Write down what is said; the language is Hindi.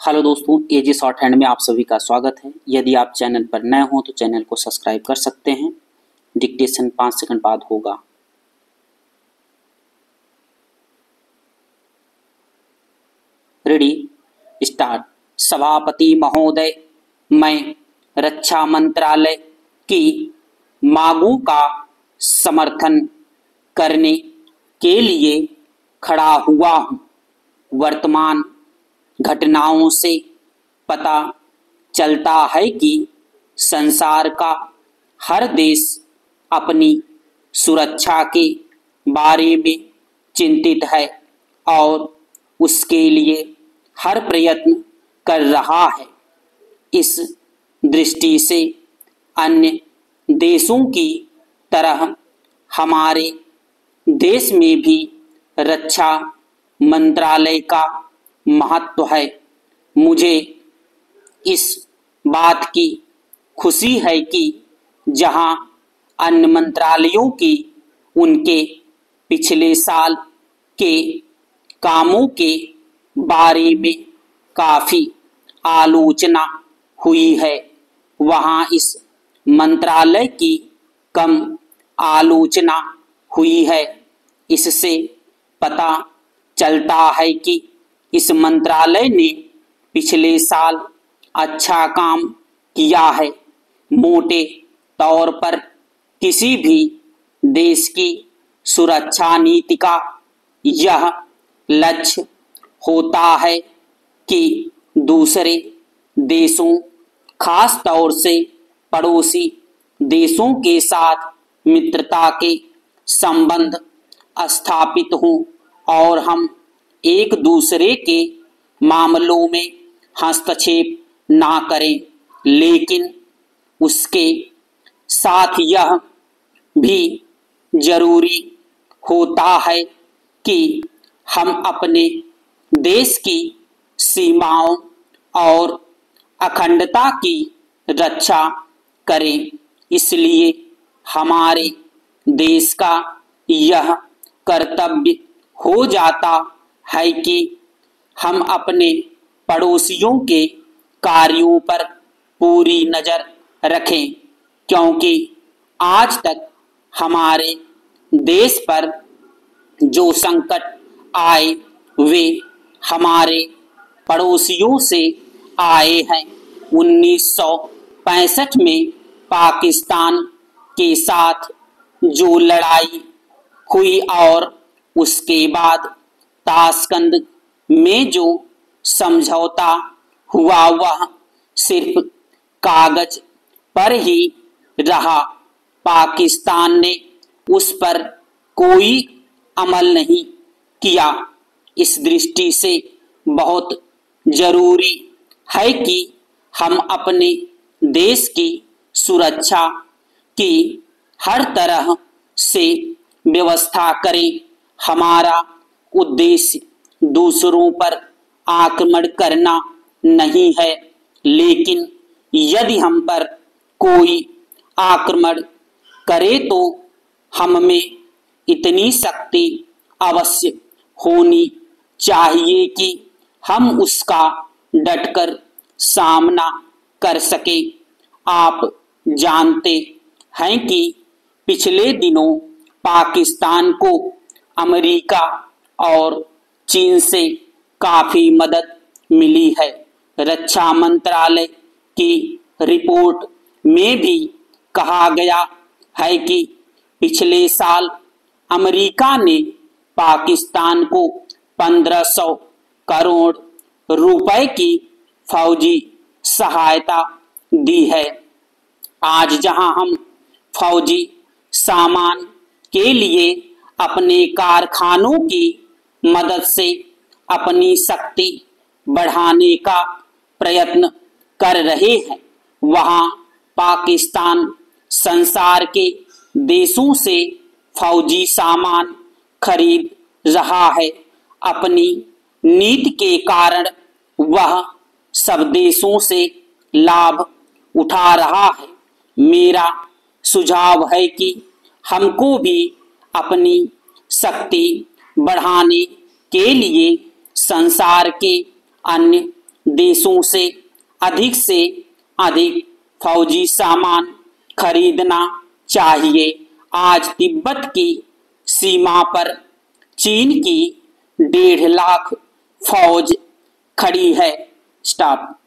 हेलो दोस्तों, एजी शॉर्ट हैंड में आप सभी का स्वागत है। यदि आप चैनल पर नए हो तो चैनल को सब्सक्राइब कर सकते हैं। डिक्टेशन 5 सेकंड बाद होगा। Ready, start. सभापति महोदय, मैं रक्षा मंत्रालय की मांगों का समर्थन करने के लिए खड़ा हुआ हूँ। वर्तमान घटनाओं से पता चलता है कि संसार का हर देश अपनी सुरक्षा के बारे में चिंतित है और उसके लिए हर प्रयत्न कर रहा है। इस दृष्टि से अन्य देशों की तरह हमारे देश में भी रक्षा मंत्रालय का महत्व है। मुझे इस बात की खुशी है कि जहां अन्य मंत्रालयों की उनके पिछले साल के कामों के बारे में काफी आलोचना हुई है, वहां इस मंत्रालय की कम आलोचना हुई है। इससे पता चलता है कि इस मंत्रालय ने पिछले साल अच्छा काम किया है। मोटे तौर पर किसी भी देश की सुरक्षा नीति का यह लक्ष्य होता है कि दूसरे देशों, खास तौर से पड़ोसी देशों के साथ मित्रता के संबंध स्थापित हों और हम एक दूसरे के मामलों में हस्तक्षेप ना करें। लेकिन उसके साथ यह भी जरूरी होता है कि हम अपने देश की सीमाओं और अखंडता की रक्षा करें। इसलिए हमारे देश का यह कर्तव्य हो जाता है कि हम अपने पड़ोसियों के कार्यों पर पूरी नजर रखें, क्योंकि आज तक हमारे देश पर जो संकट आए वे हमारे पड़ोसियों से आए हैं। 1965 में पाकिस्तान के साथ जो लड़ाई हुई और उसके बाद ताशकंद में जो समझौता हुआ वह सिर्फ कागज पर ही रहा। पाकिस्तान ने उस पर कोई अमल नहीं किया। इस दृष्टि से बहुत जरूरी है कि हम अपने देश की सुरक्षा की हर तरह से व्यवस्था करें। हमारा उद्देश्य दूसरों पर आक्रमण करना नहीं है, लेकिन यदि हम पर कोई आक्रमण करे तो हम में इतनी शक्ति अवश्य होनी चाहिए कि हम उसका डटकर सामना कर सके। आप जानते हैं कि पिछले दिनों पाकिस्तान को अमेरिका और चीन से काफी मदद मिली है। रक्षा मंत्रालय की रिपोर्ट में भी कहा गया है कि पिछले साल अमेरिका ने पाकिस्तान को 1500 करोड़ रुपए की फौजी सहायता दी है। आज जहां हम फौजी सामान के लिए अपने कारखानों की मदद से अपनी शक्ति बढ़ाने का प्रयत्न कर रहे हैं, वहां पाकिस्तान संसार के देशों से फौजी सामान खरीद रहा है। अपनी नीति के कारण वह सब देशों से लाभ उठा रहा है। मेरा सुझाव है कि हमको भी अपनी शक्ति बढ़ाने के लिए संसार के अन्य देशों से अधिक फौजी सामान खरीदना चाहिए। आज तिब्बत की सीमा पर चीन की 1.5 लाख फौज खड़ी है। स्टॉप।